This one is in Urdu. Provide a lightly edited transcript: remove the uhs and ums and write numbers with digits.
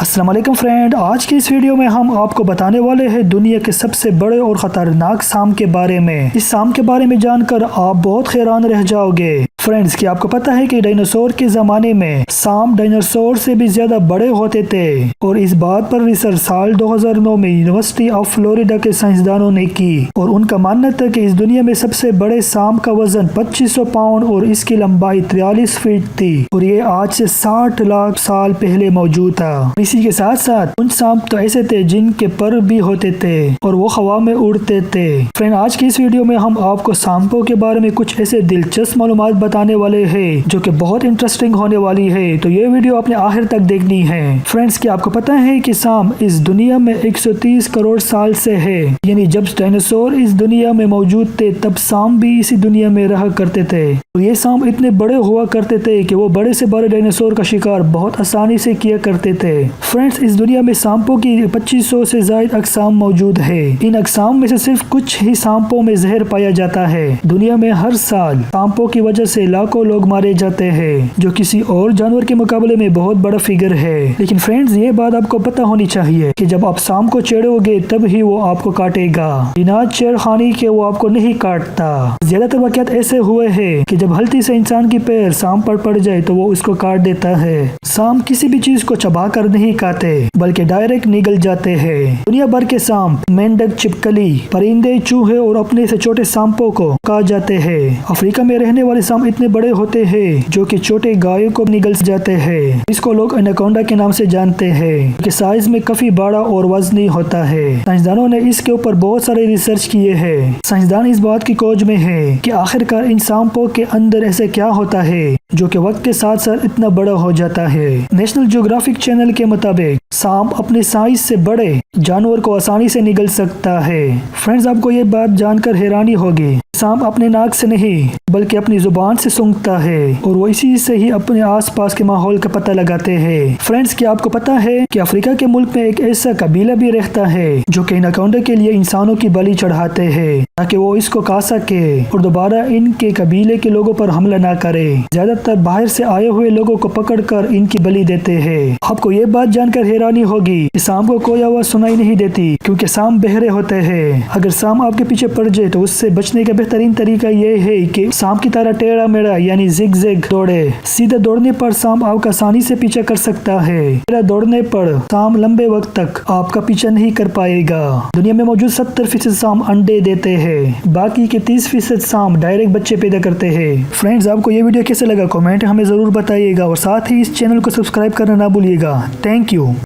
السلام علیکم فرینڈ، آج کی اس ویڈیو میں ہم آپ کو بتانے والے ہیں دنیا کے سب سے بڑے اور خطرناک سانپ کے بارے میں۔ اس سانپ کے بارے میں جان کر آپ بہت حیران رہ جاؤ گے۔ فرینڈز، کیا آپ کو پتہ ہے کہ ڈائناسور کے زمانے میں سانپ ڈائناسور سے بھی زیادہ بڑے ہوتے تھے، اور اس بات پر ریسرچ سال 2009 میں یونیورسٹی آف فلوریڈا کے سائنسدانوں نے کی، اور ان کا ماننا تھا کہ اس دنیا میں سب سے بڑے سانپ کا وزن 2500 پاؤنڈ اور اس کی لمبائی 43 فٹ تھی، اور یہ آج سے 60 لاکھ سال پہلے موجود تھا۔ اسی کے ساتھ ساتھ کچھ سانپ تو ایسے تھے جن کے پر بھی ہوتے تھے اور وہ ہوا میں اڑتے تھے۔ فرینڈ، آج کی اس ویڈیو میں ہم آپ کو سانپوں کے بارے میں کچھ ایسے دلچسپ معلومات بتانے والے ہیں جو کہ بہت انٹرسٹنگ ہونے والی ہے، تو یہ ویڈیو اپنے آخر تک دیکھنی ہے۔ فرینڈز، کیا آپ کو پتہ ہے کہ سانپ اس دنیا میں 130 کروڑ سال سے ہے، یعنی جب ڈائناسور اس دنیا میں موجود تھے تب سانپ بھی اسی دنیا میں رہا کرتے تھے، اور یہ سانپ اتنے بڑے ہوا کرتے تھے کہ وہ بڑے سے بڑے ڈائناسور کا شکار بہت آسانی سے کیا کرتے تھے۔ فرینڈز، اس دنیا میں سانپوں کی 2500 سے زائد اقسام موجود ہے۔ ان اقسام میں سے صرف کچھ ہی سانپوں میں زہر پایا جاتا ہے۔ دنیا میں ہر سال سانپوں کی وجہ سے لاکھوں لوگ مارے جاتے ہیں، جو کسی اور جانور کے مقابلے میں بہت بڑا فگر ہے۔ لیکن فرینڈز، یہ بات آپ کو پتہ ہونی چاہیے کہ جب آپ سانپ کو چھیڑو گے تب ہی وہ آپ کو کاٹے گا، بنا چھیڑخانی کے وہ آپ کو نہیں کاٹتا۔ زیادہ تر واقعات ایسے ہوئے ہیں کہ جب غلطی سے انسان کی پیر سانپ پر پڑ جائے تو وہ اس کو کاٹ دیتا ہے۔ سانپ کسی بھی چیز کو چبا کر نہیں کھاتے بلکہ ڈائریکٹ نگل جاتے ہیں۔ دنیا بھر کے سانپ، مینڈک، چھپکلی، پرندے، چوہے اور اپنے سے چھوٹے سانپوں کو کھا جاتے ہیں۔ افریقہ میں رہنے والے سانپ اتنے بڑے ہوتے ہیں جو کہ چھوٹے گایوں کو نگل جاتے ہیں۔ اس کو لوگ اناکونڈا کے نام سے جانتے ہیں، کہ سائز میں کافی بڑا اور وزنی ہوتا ہے۔ سائنسدانوں نے اس کے اوپر بہت سارے ریسرچ کیے ہیں۔ سائنسدان اس بات کی کھوج میں ہیں کہ آخرکار ان سانپوں کے اندر ایسے کیا ہوتا ہے جو کہ وقت کے ساتھ ساتھ اتنا بڑا ہو جاتا ہے۔ نیشنل جیوگرافک چینل کے مطابق سانپ اپنے سائز سے بڑے جانور کو آسانی سے نگل سکتا ہے۔ فرینڈز، آپ کو یہ بات جان کر حیرانی ہوگی، سانپ اپنے ناک سے نہیں بلکہ اپنی زبان سے سونگھتا ہے، اور وہ اسی سے ہی اپنے آس پاس کے ماحول کا پتہ لگاتے ہیں۔ فرینڈز، کیا آپ کو پتہ ہے کہ افریقہ کے ملک میں ایک ایسا قبیلہ بھی رہتا ہے جو کہ اناکونڈا کے لیے انسانوں کی بلی چڑھاتے ہیں تاکہ وہ اس کو کھا سکے اور دوبارہ ان کے قبیلے کے لوگوں پر حملہ نہ کرے۔ زیادہ تر باہر سے آئے ہوئے لوگوں کو پکڑ کر ان کی بلی دیتے ہیں۔ آپ کو یہ بات جان کر حیرانی ہوگی کہ سانپ کو کوئی آواز سنائی نہیں دیتی کیونکہ سانپ بہرے ہوتے ہیں۔ اگر سانپ آپ کے پیچھے پڑ جائے تو اس سے بچنے کا بہترین طریقہ یہ ہے کہ سانپ کی طرح ٹیڑھا میڑھا یعنی زگ زگ دوڑے۔ سیدھا دوڑنے پر سانپ آپ کا آسانی سے پیچھا کر سکتا ہے، ٹیڑھا دوڑنے پر سانپ لمبے وقت تک آپ کا پیچھا نہیں کر پائے گا۔ دنیا میں موجود 70% سانپ انڈے دیتے ہیں، باقی کے 30% سانپ ڈائریکٹ بچے پیدا کرتے ہیں۔ فرینڈز، آپ کو یہ ویڈیو کیسے لگا کمنٹ ہمیں ضرور بتائیے گا، اور ساتھ ہی اس چینل کو سبسکرائب کرنا نہ بھولیے گا۔ Thank you.